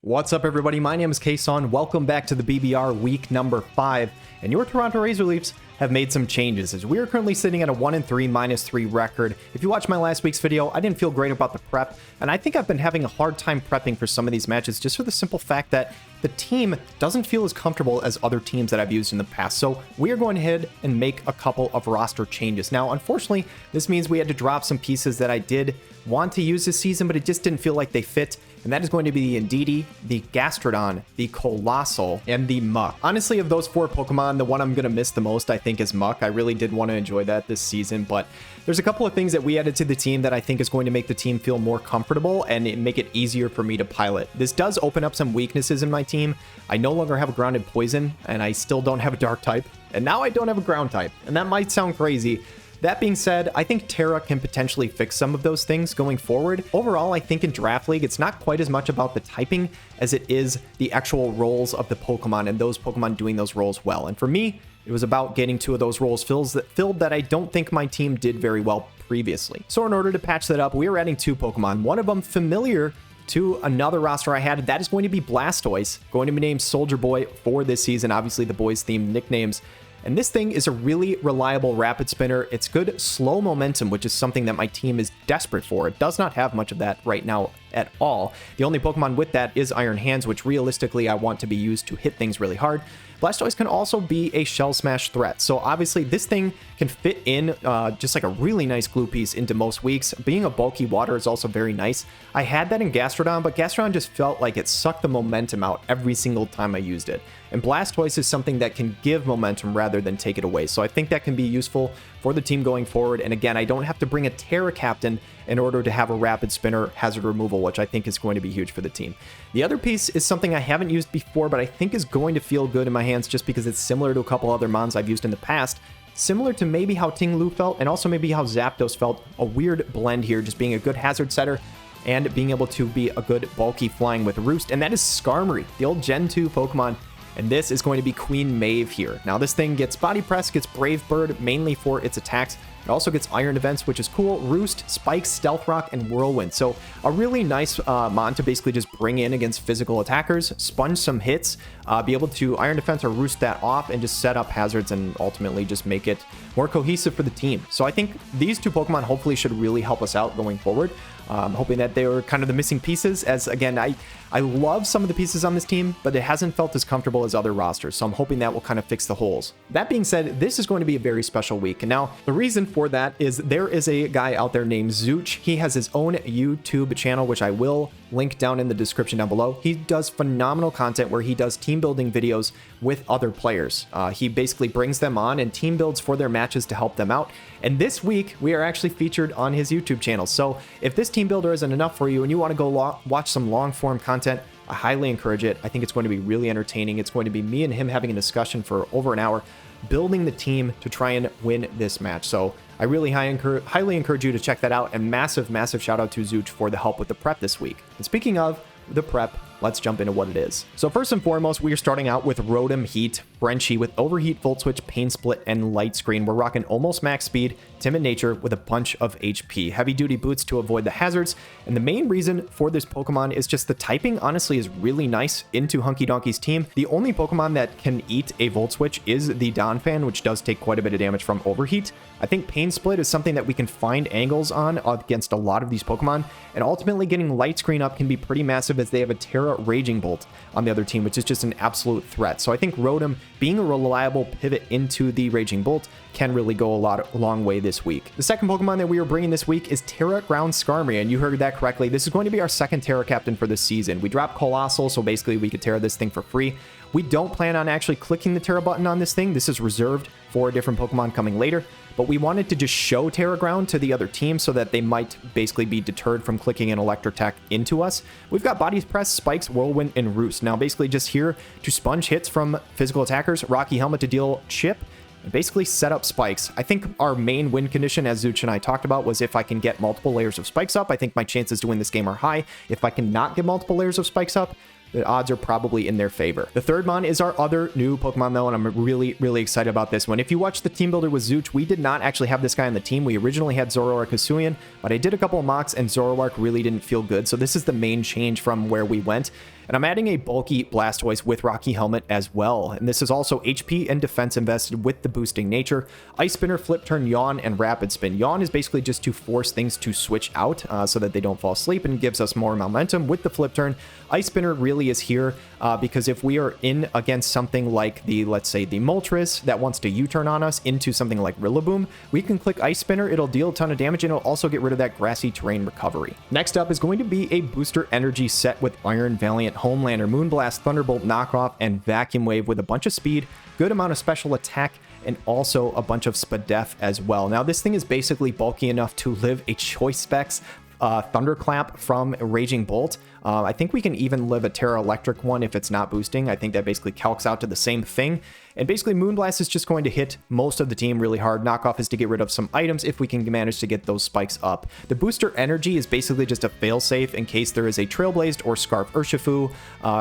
What's up, everybody? My name is Kason. Welcome back to the BBR week number 5. And your Toronto Razor Leafs have made some changes as we are currently sitting at a 1-3, -3 record. If you watched my last week's video, I didn't feel great about the prep, and I think I've been having a hard time prepping for some of these matches just for the simple fact that the team doesn't feel as comfortable as other teams that I've used in the past. So we are going ahead and make a couple of roster changes. Now, unfortunately, this means we had to drop some pieces that I did want to use this season, but it just didn't feel like they fit. And that is going to be the Indeedee, the Gastrodon, the Colossal, and the Muck. Honestly, of those 4 Pokemon, the one I'm going to miss the most, I think, is Muck. I really did want to enjoy that this season, but there's a couple of things that we added to the team that I think is going to make the team feel more comfortable and make it easier for me to pilot. This does open up some weaknesses in my team. I no longer have a Grounded Poison, and I still don't have a Dark type, and now I don't have a Ground type, and that might sound crazy. That being said, I think Terra can potentially fix some of those things going forward. Overall, I think in Draft League, it's not quite as much about the typing as it is the actual roles of the Pokemon and those Pokemon doing those roles well. And for me, it was about getting 2 of those roles filled that I don't think my team did very well previously. So in order to patch that up, we are adding 2 Pokemon, one of them familiar to another roster I had. That is going to be Blastoise, going to be named Soldier Boy for this season. Obviously, the boys' themed nicknames. And this thing is a really reliable rapid spinner. It's good slow momentum, which is something that my team is desperate for. It does not have much of that right now at all. The only Pokemon with that is Iron Hands, which realistically I want to be used to hit things really hard. Blastoise can also be a Shell Smash threat. So obviously this thing can fit in just like a really nice glue piece into most weeks. Being a bulky water is also very nice. I had that in Gastrodon, but Gastrodon just felt like it sucked the momentum out every single time I used it. And Blastoise is something that can give momentum rather than take it away. So I think that can be useful for the team going forward. And again, I don't have to bring a Terra Captain in order to have a rapid spinner hazard removal, which I think is going to be huge for the team. The other piece is something I haven't used before, but I think is going to feel good in my hands just because it's similar to a couple other mons I've used in the past. Similar to maybe how Ting Lu felt and also maybe how Zapdos felt. A weird blend here, just being a good hazard setter and being able to be a good bulky flying with Roost. And that is Skarmory, the old Gen 2 Pokemon. And this is going to be Queen Maeve here. Now this thing gets Body Press, gets Brave Bird, mainly for its attacks. It also gets Iron Defense, which is cool, Roost, Spikes, Stealth Rock, and Whirlwind. So a really nice mon to basically just bring in against physical attackers, sponge some hits, be able to Iron Defense or Roost that off, and just set up hazards and ultimately just make it more cohesive for the team. So I think these 2 Pokemon hopefully should really help us out going forward. Hoping that they were kind of the missing pieces, as again, I love some of the pieces on this team, but it hasn't felt as comfortable as other rosters, so I'm hoping that will kind of fix the holes. That being said, this is going to be a very special week, and now the reason for that is there is a guy out there named Zooch. He has his own YouTube channel, which I will link down in the description down below. He does phenomenal content where he does team building videos with other players. He basically brings them on and team builds for their matches to help them out. And this week, we are actually featured on his YouTube channel. So if this team builder isn't enough for you and you want to go watch some long form content, I highly encourage it. I think it's going to be really entertaining. It's going to be me and him having a discussion for over an hour, building the team to try and win this match. So I really highly encourage you to check that out. And massive, massive shout out to Zooch for the help with the prep this week. And speaking of the prep, let's jump into what it is. So first and foremost, we are starting out with ROTOM Heat, Frenchie with Overheat, Volt Switch, Pain Split, and Light Screen. We're rocking almost max speed, Timid Nature with a bunch of HP, heavy duty boots to avoid the hazards. And the main reason for this Pokemon is just the typing honestly is really nice into HunkyDonkey's team. The only Pokemon that can eat a Volt Switch is the Donphan, which does take quite a bit of damage from Overheat. I think Pain Split is something that we can find angles on against a lot of these Pokemon, and ultimately getting Light Screen up can be pretty massive as they have a Terra Raging Bolt on the other team, which is just an absolute threat. So I think ROTOM being a reliable pivot into the Raging Bolt can really go a long way this week. The second Pokemon that we are bringing this week is Terra Ground Skarmory, and you heard that correctly. This is going to be our second Terra Captain for this season. We dropped Colossal, so basically we could Terra this thing for free. We don't plan on actually clicking the Terra button on this thing. This is reserved for a different Pokemon coming later, but we wanted to just show Terra Ground to the other team so that they might basically be deterred from clicking an Electric Attack into us. We've got Body Press, Spikes, Whirlwind, and Roost. Now basically just here to sponge hits from physical attackers, Rocky Helmet to deal chip, and basically set up spikes. I think our main win condition, as Zooch and I talked about, was if I can get multiple layers of spikes up. I think my chances to win this game are high. If I cannot get multiple layers of spikes up, the odds are probably in their favor. The third mon is our other new Pokemon though, and I'm really, really excited about this one. If you watch the team builder with Zooch, we did not actually have this guy on the team. We originally had Zoroark Hisuian, but I did a couple of mocks and Zoroark really didn't feel good. So this is the main change from where we went. And I'm adding a bulky Blastoise with Rocky Helmet as well. And this is also HP and defense invested with the boosting nature. Ice Spinner, Flip Turn, Yawn, and Rapid Spin. Yawn is basically just to force things to switch out so that they don't fall asleep, and gives us more momentum with the Flip Turn. Ice Spinner really is here because if we are in against something like the, let's say, the Moltres that wants to U-turn on us into something like Rillaboom, we can click Ice Spinner. It'll deal a ton of damage, and it'll also get rid of that grassy terrain recovery. Next up is going to be a booster energy set with Iron Valiant, Homelander, Moonblast, Thunderbolt, Knockoff, and Vacuum Wave with a bunch of speed, good amount of special attack, and also a bunch of Spadef as well. Now, this thing is basically bulky enough to live a Choice Specs Thunderclap from Raging Bolt. I think we can even live a Terra Electric one if it's not boosting. I think that basically calcs out to the same thing. And basically Moonblast is just going to hit most of the team really hard. Knockoff is to get rid of some items if we can manage to get those spikes up. The booster energy is basically just a failsafe in case there is a Trailblazed or Scarf Urshifu,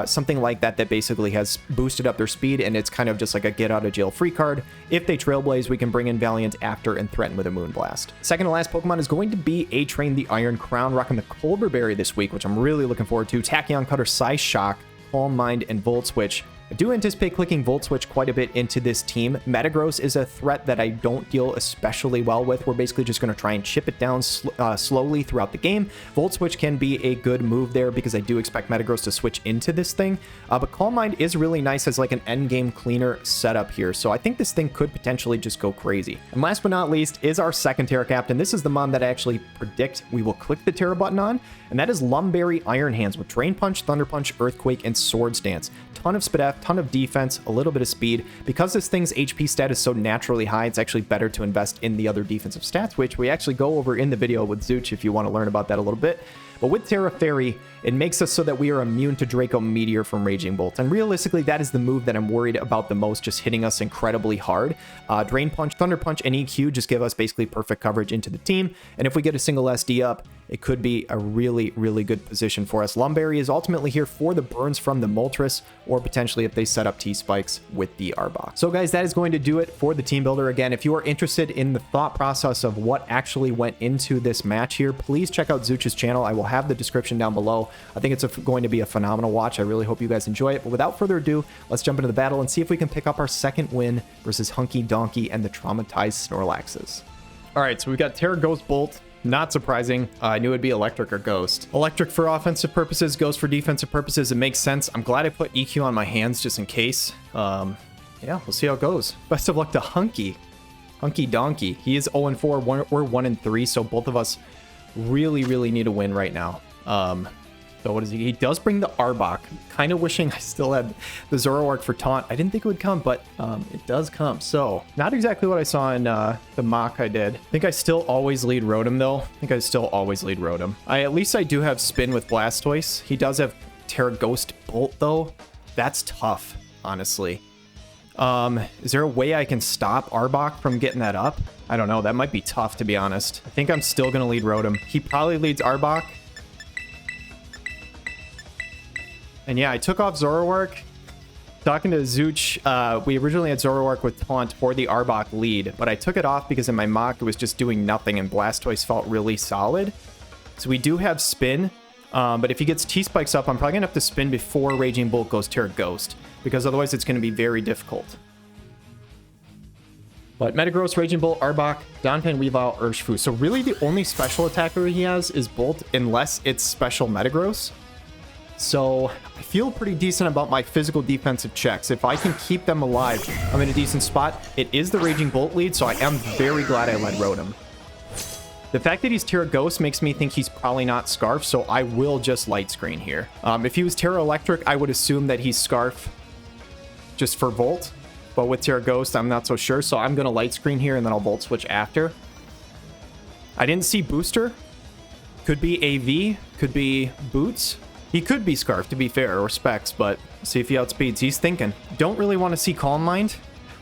something like that that basically has boosted up their speed, and it's kind of just like a get out of jail free card. If they Trailblaze, we can bring in Valiant after and threaten with a Moonblast. Second to last Pokemon is going to be A-Train the Iron Crown, rocking the Colbur Berry this week, which I'm really looking forward to. Tachyon Cutter, Psy Shock, Calm Mind, and Volt Switch. I do anticipate clicking Volt Switch quite a bit into this team. Metagross is a threat that I don't deal especially well with. We're basically just going to try and chip it down slowly throughout the game. Volt Switch can be a good move there because I do expect Metagross to switch into this thing. But Calm Mind is really nice as like an endgame cleaner setup here. So I think this thing could potentially just go crazy. And last but not least is our second Terra Captain. This is the mon that I actually predict we will click the Terra button on. And that is Lumberry Iron Hands with Drain Punch, Thunder Punch, Earthquake, and Swords Dance. Ton of Spadef, ton of defense, a little bit of speed. Because this thing's HP stat is so naturally high, it's actually better to invest in the other defensive stats, which we actually go over in the video with Zooch if you want to learn about that a little bit. But with Terra Fairy, it makes us so that we are immune to Draco Meteor from Raging Bolt. And realistically, that is the move that I'm worried about the most, just hitting us incredibly hard. Drain Punch, Thunder Punch, and EQ just give us basically perfect coverage into the team. And if we get a single SD up, it could be a really, really good position for us. Lumberry is ultimately here for the burns from the Moltres, or potentially if they set up T-Spikes with the Arbok. So guys, that is going to do it for the team builder. Again, if you are interested in the thought process of what actually went into this match here, please check out Zooch's channel. I will have the description down below. I think it's going to be a phenomenal watch. I really hope you guys enjoy it. But without further ado, let's jump into the battle and see if we can pick up our second win versus HunkyDonkey and the traumatized Snorlaxes. All right, so we've got Terra Ghost Bolt. Not surprising. I knew it'd be Electric or Ghost. Electric for offensive purposes, Ghost for defensive purposes. It makes sense. I'm glad I put EQ on my hands just in case. Yeah, we'll see how it goes. Best of luck to HunkyDonkey. He is 0-4. We're 1-3, so both of us really, really need a win right now. So what is he? He does bring the Arbok. Kind of wishing I still had the Zoroark for Taunt. I didn't think it would come, but it does come. So not exactly what I saw in the mock I did. I think I still always lead Rotom though. At least I do have Spin with Blastoise. He does have Terra Ghost Bolt though. That's tough, honestly. Is there a way I can stop Arbok from getting that up? I don't know. That might be tough, to be honest. I think I'm still going to lead Rotom. He probably leads Arbok. And yeah, I took off Zoroark. Talking to Zooch, we originally had Zoroark with Taunt for the Arbok lead, but I took it off because in my mock it was just doing nothing and Blastoise felt really solid. So we do have Spin, but if he gets T-Spikes up, I'm probably going to have to spin before Raging Bolt goes Terra Ghost, because otherwise it's going to be very difficult. But Metagross, Raging Bolt, Arbok, Donphan, Weavile, Urshifu. So really the only special attacker he has is Bolt, unless it's special Metagross. So I feel pretty decent about my physical defensive checks. If I can keep them alive, I'm in a decent spot. It is the Raging Bolt lead, so I am very glad I led Rotom. The fact that he's Terra Ghost makes me think he's probably not Scarf, so I will just Light Screen here. If he was Terra Electric, I would assume that he's Scarf just for Volt. But with Terra Ghost, I'm not so sure, so I'm going to Light Screen here, and then I'll Volt Switch after. I didn't see Booster. Could be AV, could be Boots. He could be Scarf, to be fair, or Specs, but see if he outspeeds. He's thinking. Don't really want to see Calm Mind.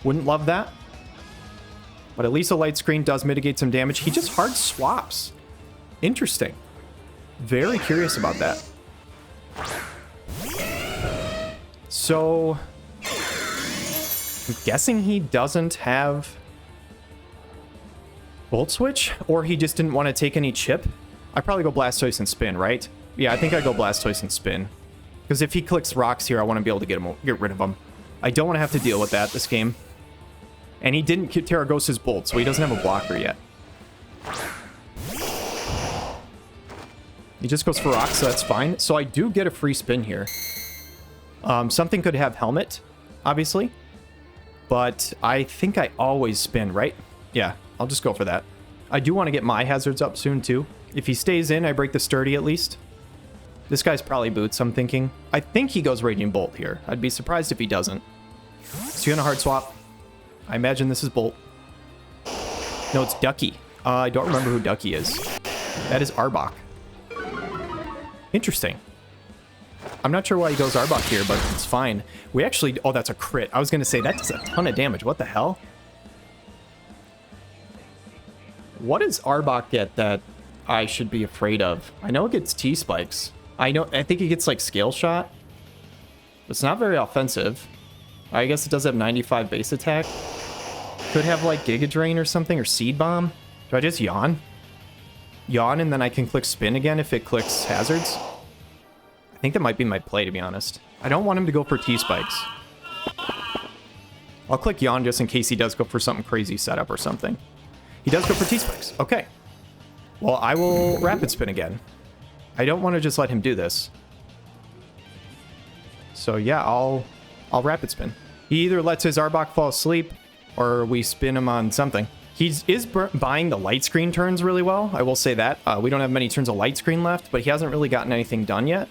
Wouldn't love that. But at least a Light Screen does mitigate some damage. He just hard swaps. Interesting. Very curious about that. So I'm guessing he doesn't have Volt Switch, or he just didn't want to take any chip. I probably go Blastoise and Spin, right? Yeah, I think I go Blastoise and Spin. Because if he clicks rocks here, I want to be able to get rid of him. I don't want to have to deal with that this game. And he didn't Terragos's Bolt, so he doesn't have a blocker yet. He just goes for rocks, so that's fine. So I do get a free spin here. Something could have Helmet, obviously. But I think I always spin, right? Yeah, I'll just go for that. I do want to get my hazards up soon, too. If he stays in, I break the Sturdy at least. This guy's probably Boots, I'm thinking. I think he goes Raging Bolt here. I'd be surprised if he doesn't. Is he gonna hard swap? I imagine this is Bolt. No, it's Ducky. I don't remember who Ducky is. That is Arbok. Interesting. I'm not sure why he goes Arbok here, but it's fine. We actually... Oh, that's a crit. I was going to say, that does a ton of damage. What the hell? What does Arbok get that I should be afraid of? I know it gets T-Spikes. I think it gets, like, Scale Shot. It's not very offensive. I guess it does have 95 base attack. Could have, like, Giga Drain or something, or Seed Bomb. Do I just yawn? Yawn, and then I can click Spin again if it clicks Hazards? I think that might be my play, to be honest. I don't want him to go for T-Spikes. I'll click Yawn just in case he does go for something crazy setup or something. He does go for T-Spikes. Okay. Well, I will Rapid Spin again. I don't want to just let him do this. So yeah, I'll Rapid Spin. He either lets his Arbok fall asleep, or we spin him on something. He is buying the light screen turns really well, I will say that. We don't have many turns of light screen left, but he hasn't really gotten anything done yet.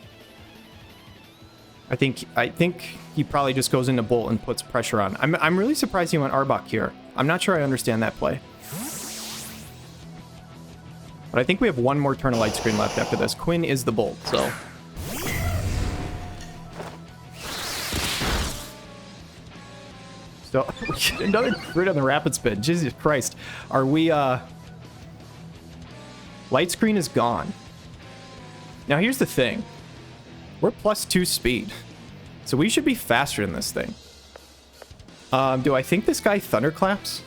I think he probably just goes into Bolt and puts pressure on. I'm really surprised he went Arbok here. I'm not sure I understand that play. But I think we have one more turn of light screen left after this. Quinn is the Bolt, so... So, we get another crit on the Rapid Spin. Jesus Christ. Are we, Light screen is gone. Now, here's the thing. We're +2 speed. So we should be faster than this thing. Do I think this guy Thunderclaps?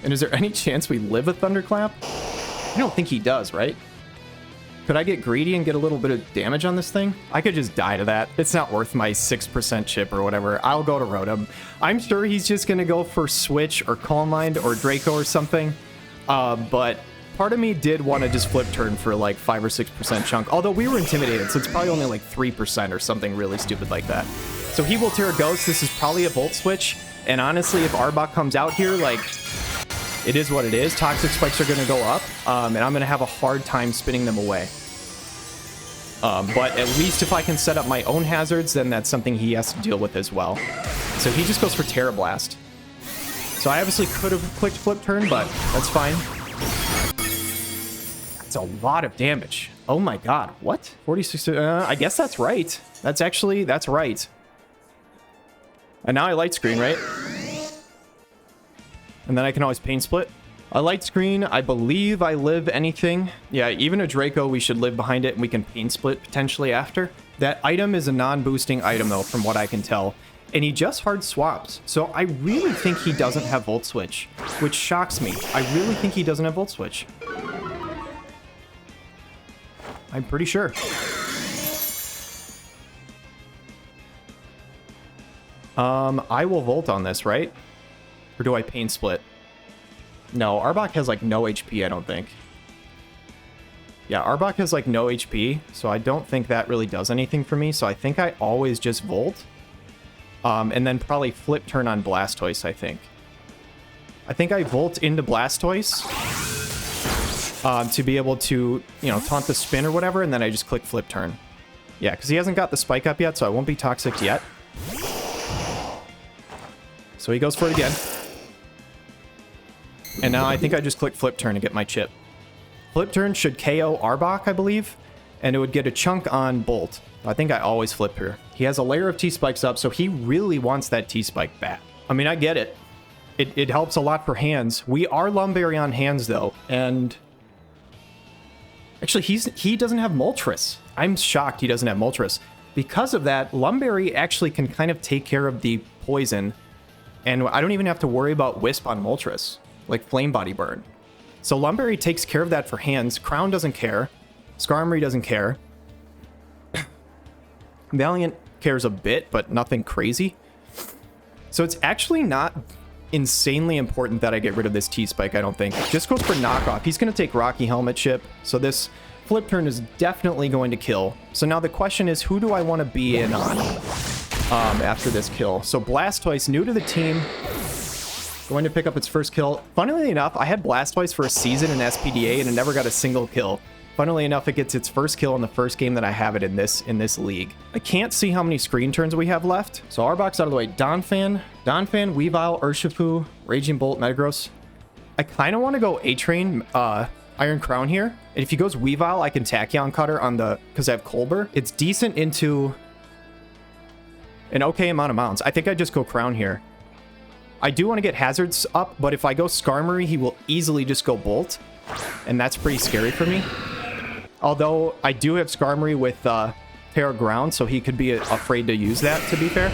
And is there any chance we live a Thunderclap? I don't think he does, right? Could I get greedy and get a little bit of damage on this thing? I could just die to that. It's not worth my 6% chip or whatever. I'll go to Rotom. I'm sure he's just going to go for Switch or Calm Mind or Draco or something. But part of me did want to just flip turn for like 5 or 6% chunk. Although we were intimidated, so it's probably only like 3% or something really stupid like that. So he will Terra Ghost. This is probably a Volt Switch. And honestly, if Arbok comes out here, like... It is what it is. Toxic Spikes are going to go up, and I'm going to have a hard time spinning them away. But at least if I can set up my own hazards, then that's something he has to deal with as well. So he just goes for Terra Blast. So I obviously could have clicked Flip Turn, but that's fine. That's a lot of damage. Oh my god, what? 46, I guess that's right. That's right. And now I Light Screen, right? And then I can always Pain Split. A Light Screen, I believe I live anything. Yeah, even a Draco, we should live behind it, and we can Pain Split potentially after. That item is a non-boosting item, though, from what I can tell. And he just hard swaps. So I really think he doesn't have Volt Switch, which shocks me. I really think he doesn't have Volt Switch. I'm pretty sure. I will Volt on this, right? Or do I Pain Split? No, Arbok has like no HP, I don't think. Yeah, Arbok has like no HP, so I don't think that really does anything for me. So I think I always just Volt. And then probably Flip Turn on Blastoise, I think. I think I Volt into Blastoise to be able to, you know, taunt the spin or whatever, and then I just click Flip Turn. Yeah, because he hasn't got the Spike up yet, so I won't be Toxic yet. So he goes for it again. And now I think I just click Flip Turn to get my chip. Flip Turn should KO Arbok, I believe, and it would get a chunk on Bolt. I think I always flip here. He has a layer of T-Spikes up, so he really wants that T-Spike back. I mean, I get it. It helps a lot for hands. We are Lumberry on hands, though, and... Actually, he doesn't have Moltres. I'm shocked he doesn't have Moltres. Because of that, Lumberry actually can kind of take care of the poison, and I don't even have to worry about Wisp on Moltres. Like Flame Body Burn. So Lumberry takes care of that for hands. Crown doesn't care. Skarmory doesn't care. Valiant cares a bit, but nothing crazy. So it's actually not insanely important that I get rid of this T-Spike, I don't think. Just goes for knockoff. He's going to take Rocky Helmet Chip, so this flip turn is definitely going to kill. So now the question is, who do I want to be in on after this kill? So Blastoise, new to the team, going to pick up its first kill. Funnily enough, I had Blastoise for a season in SPDA and it never got a single kill. Funnily enough, it gets its first kill in the first game that I have it in this league. I can't see how many screen turns we have left. So Arbok's out of the way. Donphan, Weavile, Urshifu, Raging Bolt, Metagross. I kind of want to go A-Train, Iron Crown here. And if he goes Weavile, I can Tachyon Cutter on the, because I have Colbur. It's decent into an okay amount of mounts. I think I just go Crown here. I do want to get Hazards up, but if I go Skarmory, he will easily just go Bolt. And that's pretty scary for me. Although I do have Skarmory with Terra Ground, so he could be afraid to use that, to be fair.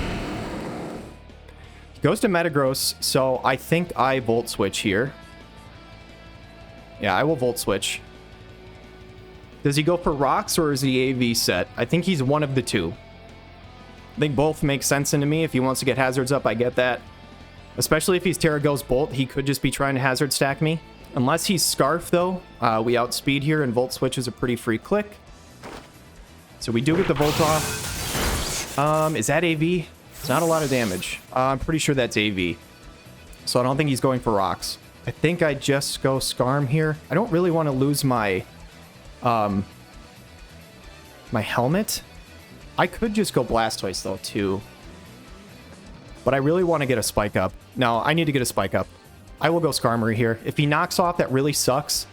He goes to Metagross, so I think I Volt Switch here. Yeah, I will Volt Switch. Does he go for Rocks or is he AV set? I think he's one of the two. I think both make sense into me. If he wants to get Hazards up, I get that. Especially if he's Terra Ghost Bolt, he could just be trying to Hazard stack me. Unless he's Scarf, though, we outspeed here, and Volt Switch is a pretty free click. So we do get the Volt off. Is that AV? It's not a lot of damage. I'm pretty sure that's AV. So I don't think he's going for Rocks. I think I just go Skarm here. I don't really want to lose my, my helmet. I could just go Blastoise, though, too. But I really want to get a Spike Up. No, I need to get a Spike Up. I will go Skarmory here. If he knocks off, that really sucks.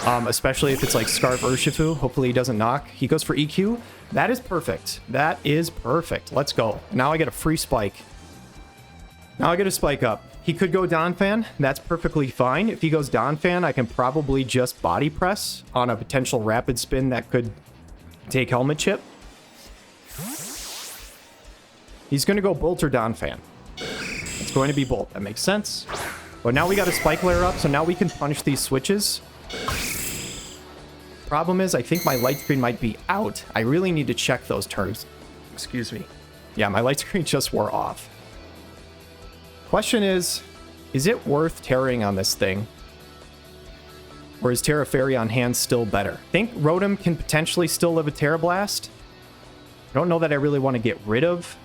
Especially if it's like Scarf Urshifu. Hopefully he doesn't knock. He goes for EQ. That is perfect. That is perfect. Let's go. Now I get a free Spike. Now I get a Spike Up. He could go Donphan. That's perfectly fine. If he goes Donphan, I can probably just Body Press on a potential Rapid Spin that could take Helmet Chip. He's going to go Bolt or Donphan. It's going to be Bolt. That makes sense. But now we got a Spike Layer up, so now we can punish these switches. Problem is, I think my light screen might be out. I really need to check those turns. Excuse me. Yeah, my light screen just wore off. Question is it worth tearing on this thing? Or is Terra Fairy on hand still better? I think Rotom can potentially still live a Terra Blast. I don't know that I really want to get rid of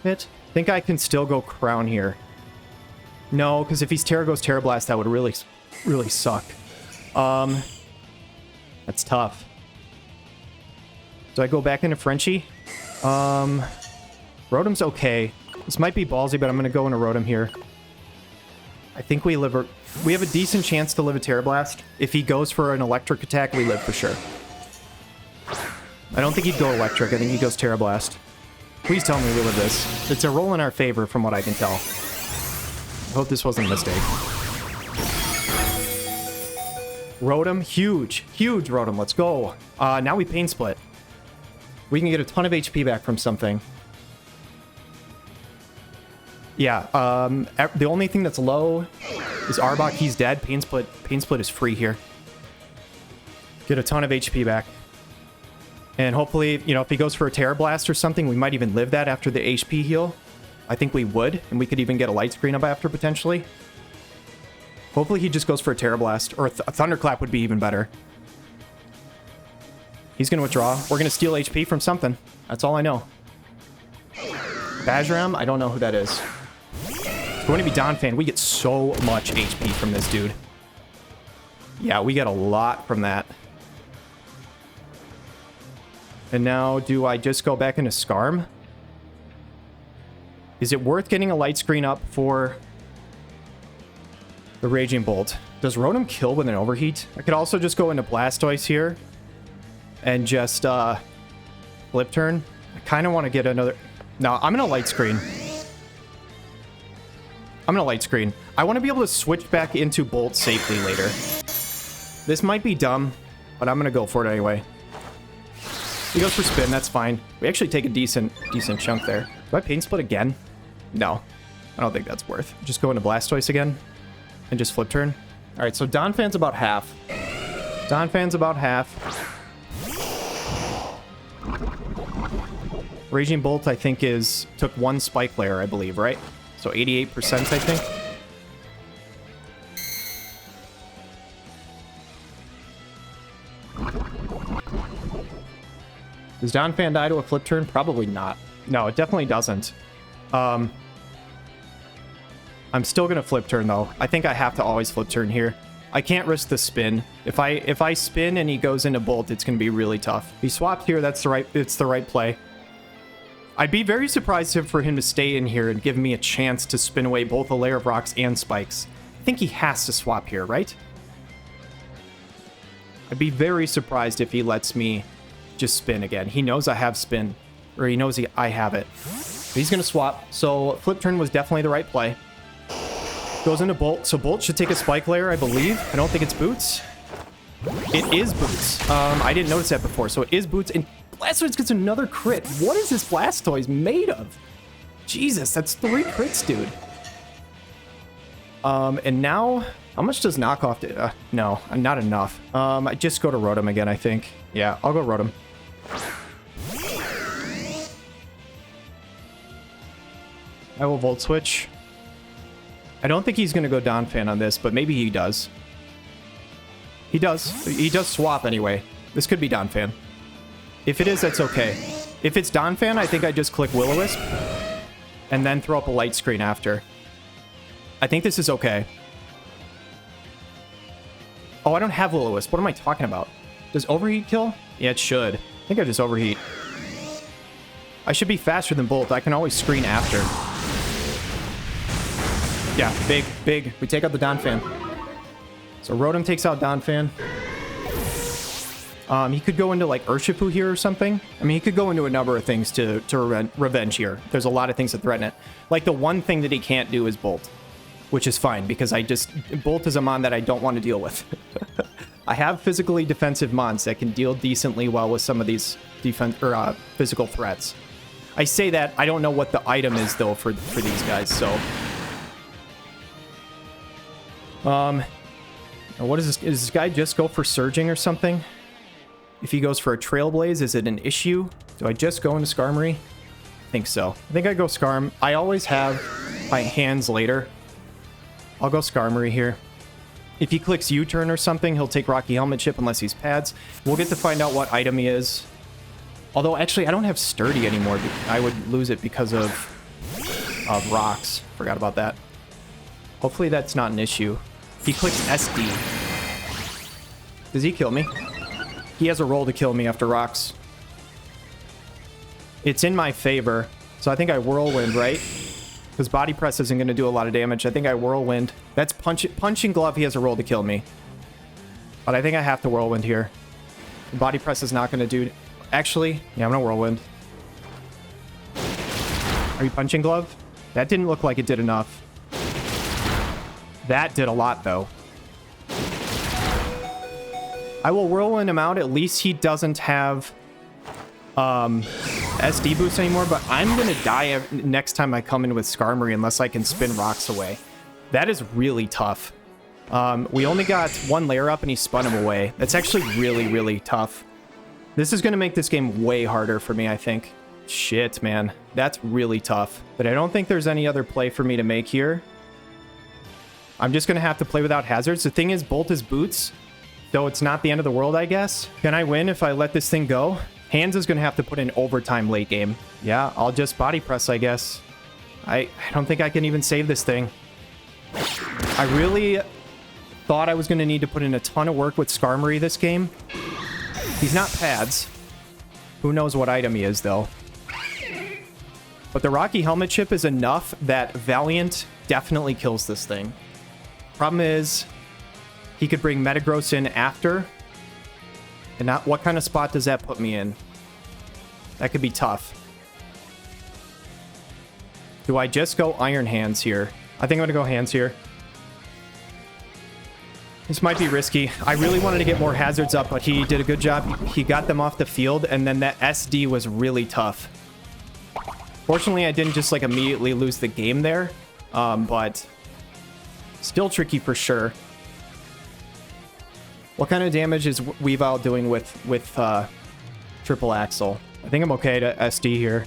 it. I think I can still go Crown here. No, because if he's Terra Ghost Terra Blast, that would really suck. That's tough. Do I go back into Frenchie? Rotom's okay. This might be ballsy, but I'm going to go into Rotom here. I think we have a decent chance to live a Terra Blast. If he goes for an electric attack, we live for sure. I don't think he'd go electric. I think he goes Terra Blast. Please tell me we live this. It's a roll in our favor from what I can tell. I hope this wasn't a mistake. Rotom, huge Rotom. Let's go. Now we Pain Split. We can get a ton of HP back from something. Yeah, the only thing that's low is Arbok. He's dead. Pain Split is free here. Get a ton of HP back. And hopefully, you know, if he goes for a Terra Blast or something, we might even live that after the HP heal. I think we would, and we could even get a light screen up after, potentially. Hopefully he just goes for a Terra Blast, or a Thunderclap would be even better. He's going to withdraw. We're going to steal HP from something. That's all I know. Bajoram? I don't know who that is. It's going to be Donphan. We get so much HP from this dude. Yeah, we get a lot from that. And now, do I just go back into Skarm? Is it worth getting a light screen up for the Raging Bolt? Does Rotom kill with an Overheat? I could also just go into Blastoise here and just flip turn. I kind of want to get another... No, I'm going to light screen. I'm going to light screen. I want to be able to switch back into Bolt safely later. This might be dumb, but I'm going to go for it anyway. He goes for Spin, that's fine. We actually take a decent chunk there. Do I Pain Split again? No, I don't think that's worth. Just go into Blastoise again and just flip turn. All right, so Donphan's about half. Raging Bolt, I think, took 1 spike layer, I believe, right? So 88%, I think. Does Donphan die to a flip turn? Probably not. No, it definitely doesn't. I'm still gonna flip turn though. I think I have to always flip turn here. I can't risk the spin. If I spin and he goes into Bolt, it's gonna be really tough. If he swapped here, it's the right play. I'd be very surprised for him to stay in here and give me a chance to spin away both a layer of rocks and spikes. I think he has to swap here, right? I'd be very surprised if he lets me just spin again. He knows I have spin, or he knows I have it. But he's gonna swap. So flip turn was definitely the right play. Goes into Bolt. So Bolt should take a spike layer, I believe. I don't think it's boots. It is boots. I didn't notice that before. So it is boots. And Blastoise gets another crit. What is this Blastoise made of? Jesus, that's 3 crits, dude. And now, how much does knockoff do? No, not enough. I just go to Rotom again, I think. Yeah, I'll go Rotom. I will Volt Switch. I don't think he's going to go Donphan on this, but maybe he does. He does. He does swap anyway. This could be Donphan. If it is, that's okay. If it's Donphan, I think I just click Will-O-Wisp and then throw up a light screen after. I think this is okay. Oh, I don't have Will-O-Wisp. What am I talking about? Does Overheat kill? Yeah, it should. I think I just Overheat. I should be faster than Bolt. I can always screen after. Yeah, big. We take out the Donphan. So Rotom takes out Donphan. He could go into like Urshifu here or something. I mean, he could go into a number of things to revenge here. There's a lot of things that threaten it. Like the one thing that he can't do is Bolt, which is fine because Bolt is a mon that I don't want to deal with. I have physically defensive mons that can deal decently well with some of these physical threats. I say that, I don't know what the item is though for these guys, so. What is this? Does this guy just go for Surging or something? If he goes for a Trailblaze, is it an issue? Do I just go into Skarmory? I think so. I think I go Skarm. I always have my hands later. I'll go Skarmory here. If he clicks U-turn or something, he'll take Rocky Helmet Chip unless he's pads. We'll get to find out what item he is. Although, actually, I don't have Sturdy anymore. I would lose it because of rocks. Forgot about that. Hopefully that's not an issue. He clicks SD. Does he kill me? He has a roll to kill me after rocks. It's in my favor. So I think I Whirlwind, right? Because Body Press isn't going to do a lot of damage. I think I Whirlwind. That's Punching Glove. He has a roll to kill me. But I think I have to Whirlwind here. Body Press is not going to do... Actually, yeah, I'm going to Whirlwind. Are you Punching Glove? That didn't look like it did enough. That did a lot, though. I will Whirlwind him out. At least he doesn't have SD boost anymore, but I'm going to die next time I come in with Skarmory unless I can spin rocks away. That is really tough. We only got 1 layer up and he spun him away. That's actually really, really tough. This is going to make this game way harder for me, I think. Shit, man. That's really tough. But I don't think there's any other play for me to make here. I'm just going to have to play without hazards. The thing is, Bolt is boots, so it's not the end of the world, I guess. Can I win if I let this thing go? Hands is going to have to put in overtime late game. Yeah, I'll just Body Press, I guess. I don't think I can even save this thing. I really thought I was going to need to put in a ton of work with Skarmory this game. He's not pads. Who knows what item he is, though. But the Rocky Helmet Chip is enough that Valiant definitely kills this thing. Problem is, he could bring Metagross in after. And not, what kind of spot does that put me in? That could be tough. Do I just go Iron Hands here? I think I'm going to go Hands here. This might be risky. I really wanted to get more hazards up, but he did a good job. He got them off the field, and then that SD was really tough. Fortunately, I didn't just like immediately lose the game there, but still tricky for sure. What kind of damage is Weavile doing with Triple Axle? I think I'm okay to SD here.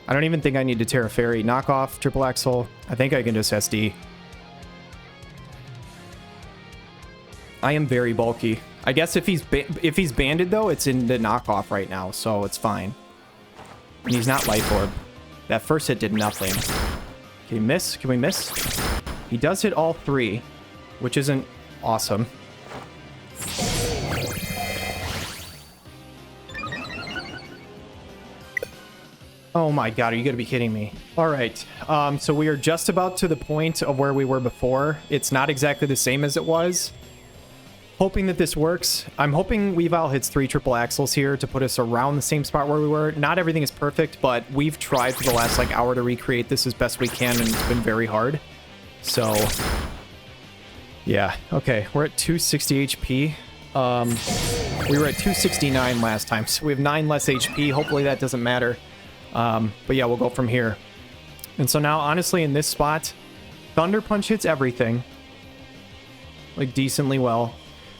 I don't even think I need to Terra Fairy. Knock off triple axle. I think I can just SD. I am very bulky. I guess if he's banded though, it's in the knockoff right now, so it's fine. And he's not Life Orb. That first hit did nothing. Can he miss? Can we miss? He does hit all 3, which isn't awesome. Oh my god, are you gonna be kidding me? All right, so we are just about to the point of where we were before. It's not exactly the same as it was. Hoping that this works. I'm hoping Weavile hits 3 triple axles here to put us around the same spot where we were. Not everything is perfect, but we've tried for the last like hour to recreate this as best we can, and it's been very hard. So, yeah. Okay, we're at 260 HP. We were at 269 last time, so we have 9 less HP. Hopefully that doesn't matter. But yeah, we'll go from here. And so now, honestly, in this spot, Thunder Punch hits everything. Like, decently well.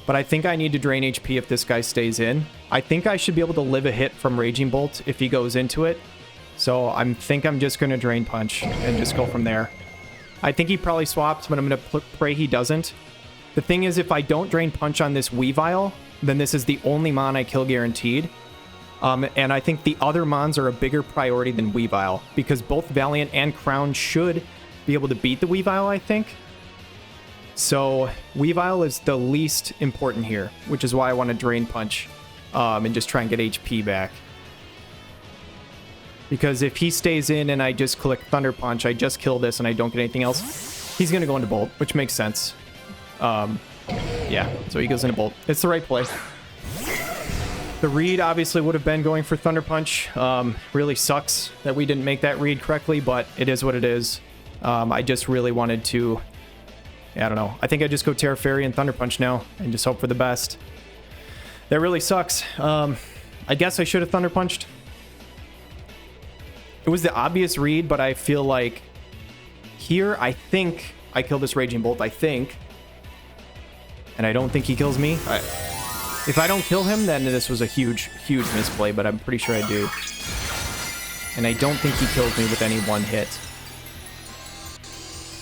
But I think I need to drain HP if this guy stays in. I think I should be able to live a hit from Raging Bolt if he goes into it. So I think I'm just going to Drain Punch and just go from there. I think he probably swaps, but I'm going to pray he doesn't. The thing is, if I don't Drain Punch on this Weavile, then this is the only Mon I kill guaranteed. And I think the other Mons are a bigger priority than Weavile, because both Valiant and Crown should be able to beat the Weavile, I think. So Weavile is the least important here, which is why I want to Drain Punch and just try and get HP back. Because if he stays in and I just click Thunder Punch, I just kill this and I don't get anything else, he's going to go into Bolt, which makes sense. Yeah, so he goes into Bolt. It's the right play. The read obviously would have been going for Thunder Punch. Really sucks that we didn't make that read correctly, but it is what it is. I just really wanted to... I don't know. I think I just go Terra Fairy and Thunder Punch now and just hope for the best. That really sucks. I guess I should have Thunder Punched. It was the obvious read, but I feel like here, I think I kill this Raging Bolt, I think. And I don't think he kills me. If I don't kill him, then this was a huge, huge misplay, but I'm pretty sure I do. And I don't think he kills me with any one hit.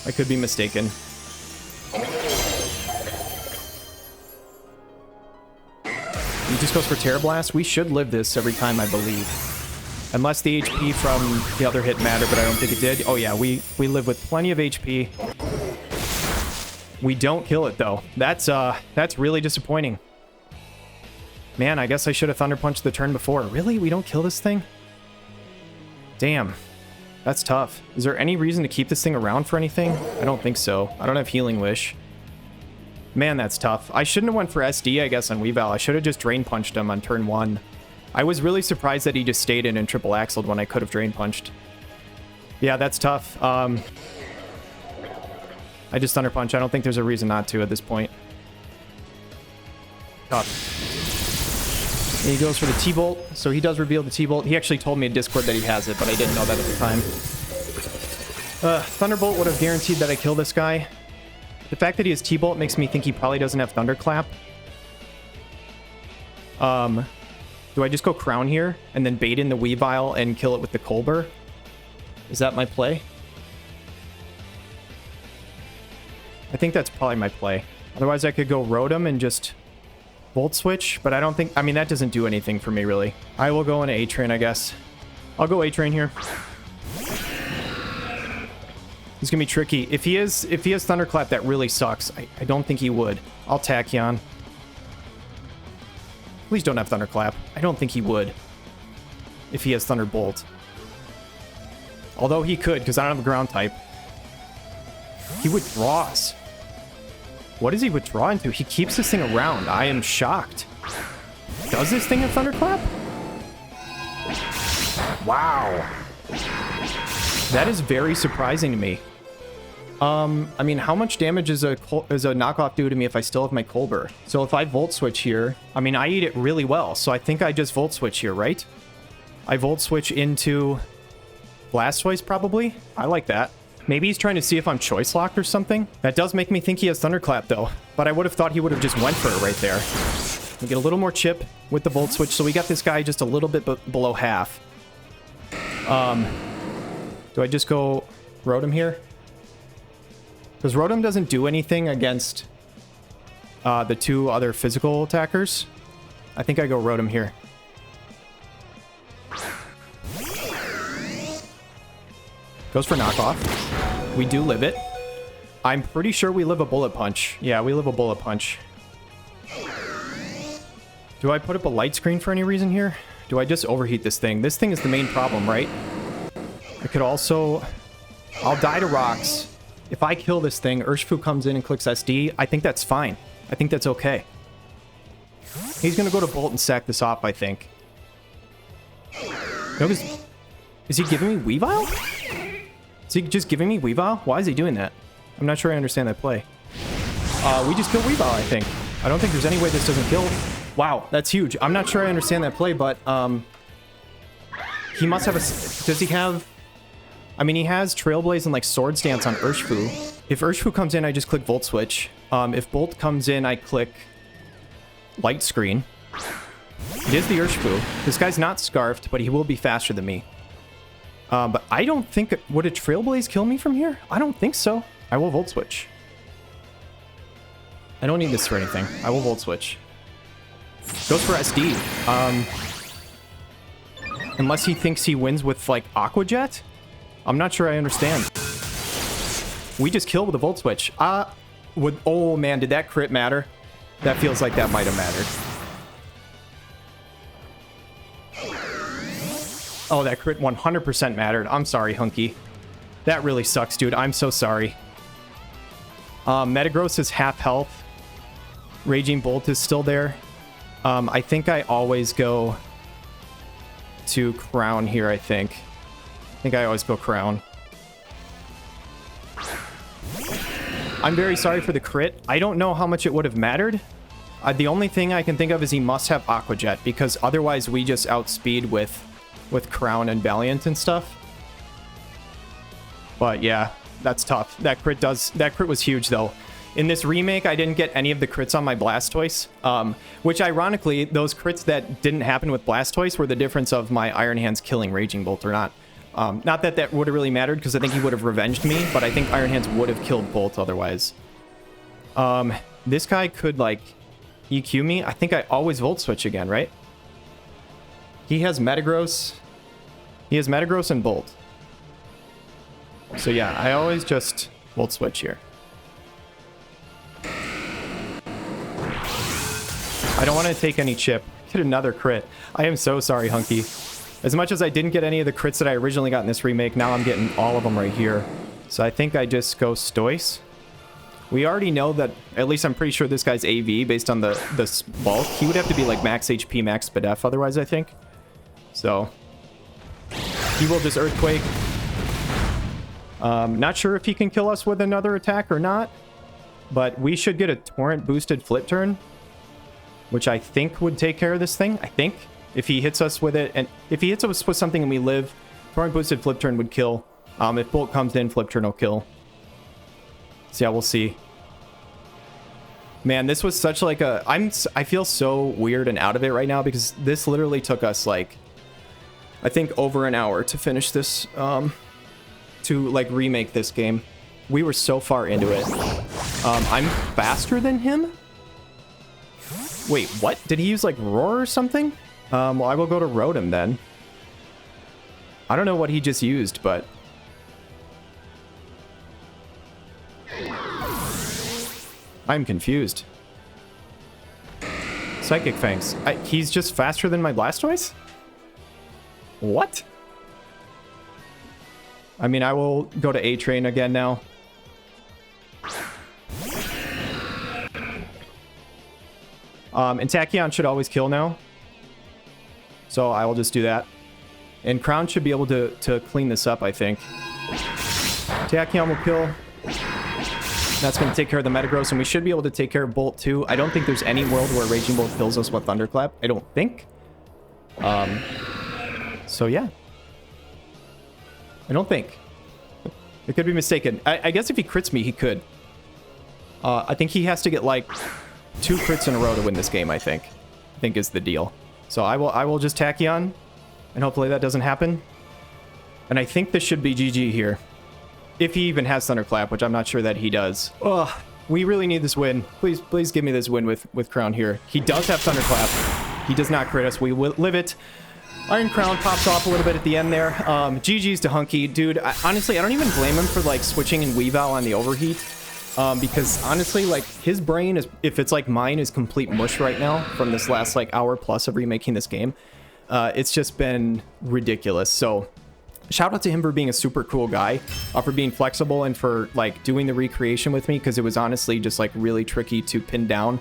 I could be mistaken. He just goes for Terra Blast. We should live this every time, I believe. Unless the HP from the other hit mattered, but I don't think it did. Oh yeah, we live with plenty of HP. We don't kill it, though. That's really disappointing. Man, I guess I should have Thunder Punched the turn before. Really? We don't kill this thing? Damn. That's tough. Is there any reason to keep this thing around for anything? I don't think so. I don't have Healing Wish. Man, that's tough. I shouldn't have went for SD, I guess, on Weavile. I should have just Drain Punched him on turn 1. I was really surprised that he just stayed in and triple axled when I could have Drain Punched. Yeah, that's tough. I just Thunder Punch. I don't think there's a reason not to at this point. Tough. He goes for the T-Bolt, so he does reveal the T-Bolt. He actually told me in Discord that he has it, but I didn't know that at the time. Thunderbolt would have guaranteed that I kill this guy. The fact that he has T-Bolt makes me think he probably doesn't have Thunderclap. Do I just go Crown here and then bait in the Weavile and kill it with the Colbur? Is that my play? I think that's probably my play. Otherwise, I could go ROTOM and just Volt Switch, but I don't think... I mean, that doesn't do anything for me, really. I will go into A-Train, I guess. I'll go A-Train here. It's gonna be tricky. If he has Thunderclap, that really sucks. I don't think he would. I'll Tachyon. Please don't have Thunderclap. I don't think he would. If he has Thunderbolt. Although he could, because I don't have a ground type. He withdraws. What does he withdraw into? He keeps this thing around. I am shocked. Does this thing have Thunderclap? Wow. That is very surprising to me. I mean, how much damage is a knockoff do to me if I still have my Colbur? So if I Volt Switch here, I mean, I eat it really well. So I think I just Volt Switch here, right? I Volt Switch into Blastoise, probably. I like that. Maybe he's trying to see if I'm Choice Locked or something. That does make me think he has Thunderclap, though. But I would have thought he would have just went for it right there. We get a little more chip with the Volt Switch, so we got this guy just a little bit below half. Do I just go Rotom here? Because Rotom doesn't do anything against the two other physical attackers. I think I go Rotom here. Goes for knockoff. We do live it. I'm pretty sure we live a bullet punch. Yeah, we live a bullet punch. Do I put up a light screen for any reason here? Do I just overheat this thing? This thing is the main problem, right? I could also... I'll die to rocks. If I kill this thing, Urshifu comes in and clicks SD. I think that's fine. I think that's okay. He's going to go to Bolt and sack this off, I think. No, is he giving me Weavile? Is he just giving me Weavile? Why is he doing that? I'm not sure I understand that play. We just kill Weavile, I think. I don't think there's any way this doesn't kill. Wow, that's huge. I'm not sure I understand that play, but he must have a... Does he have... I mean, he has Trailblaze and like Swords Dance on Urshifu. If Urshifu comes in, I just click Volt Switch. If Bolt comes in, I click Light Screen. It is the Urshifu. This guy's not Scarfed, but he will be faster than me. But I don't think... Would a Trailblaze kill me from here? I don't think so. I will Volt Switch. I don't need this for anything. I will Volt Switch. Goes for SD. Unless he thinks he wins with, like, Aqua Jet? I'm not sure I understand. We just killed with a Volt Switch. Oh, man, did that crit matter? That feels like that might have mattered. Oh, that crit 100% mattered. I'm sorry, Hunky. That really sucks, dude. I'm so sorry. Metagross is half health. Raging Bolt is still there. I think I always go to Crown here, I think. I think I always go Crown. I'm very sorry for the crit. I don't know how much it would have mattered. The only thing I can think of is he must have Aqua Jet, because otherwise we just outspeed with Crown and Valiant and stuff. But yeah, that's tough. That crit was huge though. In this remake, I didn't get any of the crits on my Blastoise, which ironically, those crits that didn't happen with Blastoise were the difference of my Iron Hands killing Raging Bolt or not. Not that that would have really mattered, because I think he would have revenged me, but I think Iron Hands would have killed Bolt otherwise. This guy could, like, EQ me. I think I always Volt Switch again, right? He has Metagross. He has Metagross and Bolt. So yeah, I always just Volt Switch here. I don't want to take any chip. Get another crit. I am so sorry, Hunky. As much as I didn't get any of the crits that I originally got in this remake, now I'm getting all of them right here. So I think I just go Stoice. We already know that, at least I'm pretty sure this guy's AV based on the bulk. He would have to be like max HP, max SpDef otherwise, I think. So he will just Earthquake. Not sure if he can kill us with another attack or not, but we should get a Torrent boosted Flip Turn, which I think would take care of this thing. I think if he hits us with it, and if he hits us with something and we live, Torrent boosted Flip Turn would kill. If Bolt comes in, Flip Turn will kill. So yeah, we'll see. Man, this was such like a... I feel so weird and out of it right now, because this literally took us like, I think over an hour to finish this, to like remake this game. We were so far into it. I'm faster than him? Wait, what? Did he use like Roar or something? Well, I will go to Rotom then. I don't know what he just used, but... I'm confused. Psychic Fangs. He's just faster than my Blastoise? What? I mean, I will go to A-Train again now. And Tachyon should always kill now. So I will just do that. And Crown should be able to clean this up, I think. Tachyon will kill. That's going to take care of the Metagross, and we should be able to take care of Bolt too. I don't think there's any world where Raging Bolt kills us with Thunderclap. I don't think. So yeah. I don't think. It could be mistaken. I guess if he crits me, he could. I think he has to get like 2 crits in a row to win this game, I think is the deal. So I will just Tachyon, and hopefully that doesn't happen. And I think this should be GG here. If he even has Thunderclap, which I'm not sure that he does. Ugh, we really need this win. Please give me this win with Crown here. He does have Thunderclap. He does not crit us. We will live it. Iron Crown pops off a little bit at the end there. GG's to Hunky. Dude, honestly, I don't even blame him for, like, switching in Weavile on the overheat. Because, honestly, like, his brain is, if it's like mine, is complete mush right now from this last, like, hour plus of remaking this game. It's just been ridiculous. So, shout out to him for being a super cool guy, for being flexible and for, like, doing the recreation with me, because it was honestly just, like, really tricky to pin down.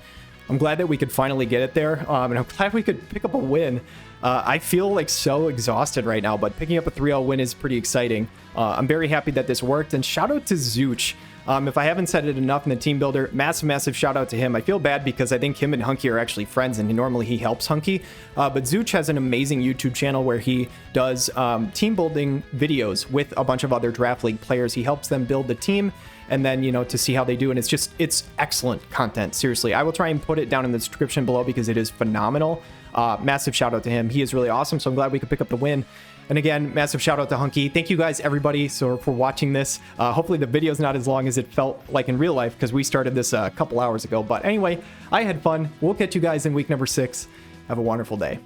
I'm glad that we could finally get it there, and I'm glad we could pick up a win. I feel like so exhausted right now, but picking up a 3-0 win is pretty exciting. I'm very happy that this worked, and shout out to Zooch. If I haven't said it enough in the team builder, massive shout out to him. I feel bad because I think him and Hunky are actually friends, and normally he helps Hunky. But Zooch has an amazing YouTube channel where he does team building videos with a bunch of other Draft League players. He helps them build the team, and then, you know, to see how they do. And it's excellent content. Seriously, I will try and put it down in the description below because it is phenomenal. Massive shout out to him. He is really awesome. So I'm glad we could pick up the win. And again, massive shout out to Hunky. Thank you guys, everybody, for watching this. Hopefully the video's not as long as it felt like in real life because we started this a couple hours ago. But anyway, I had fun. We'll catch you guys in week number 6. Have a wonderful day.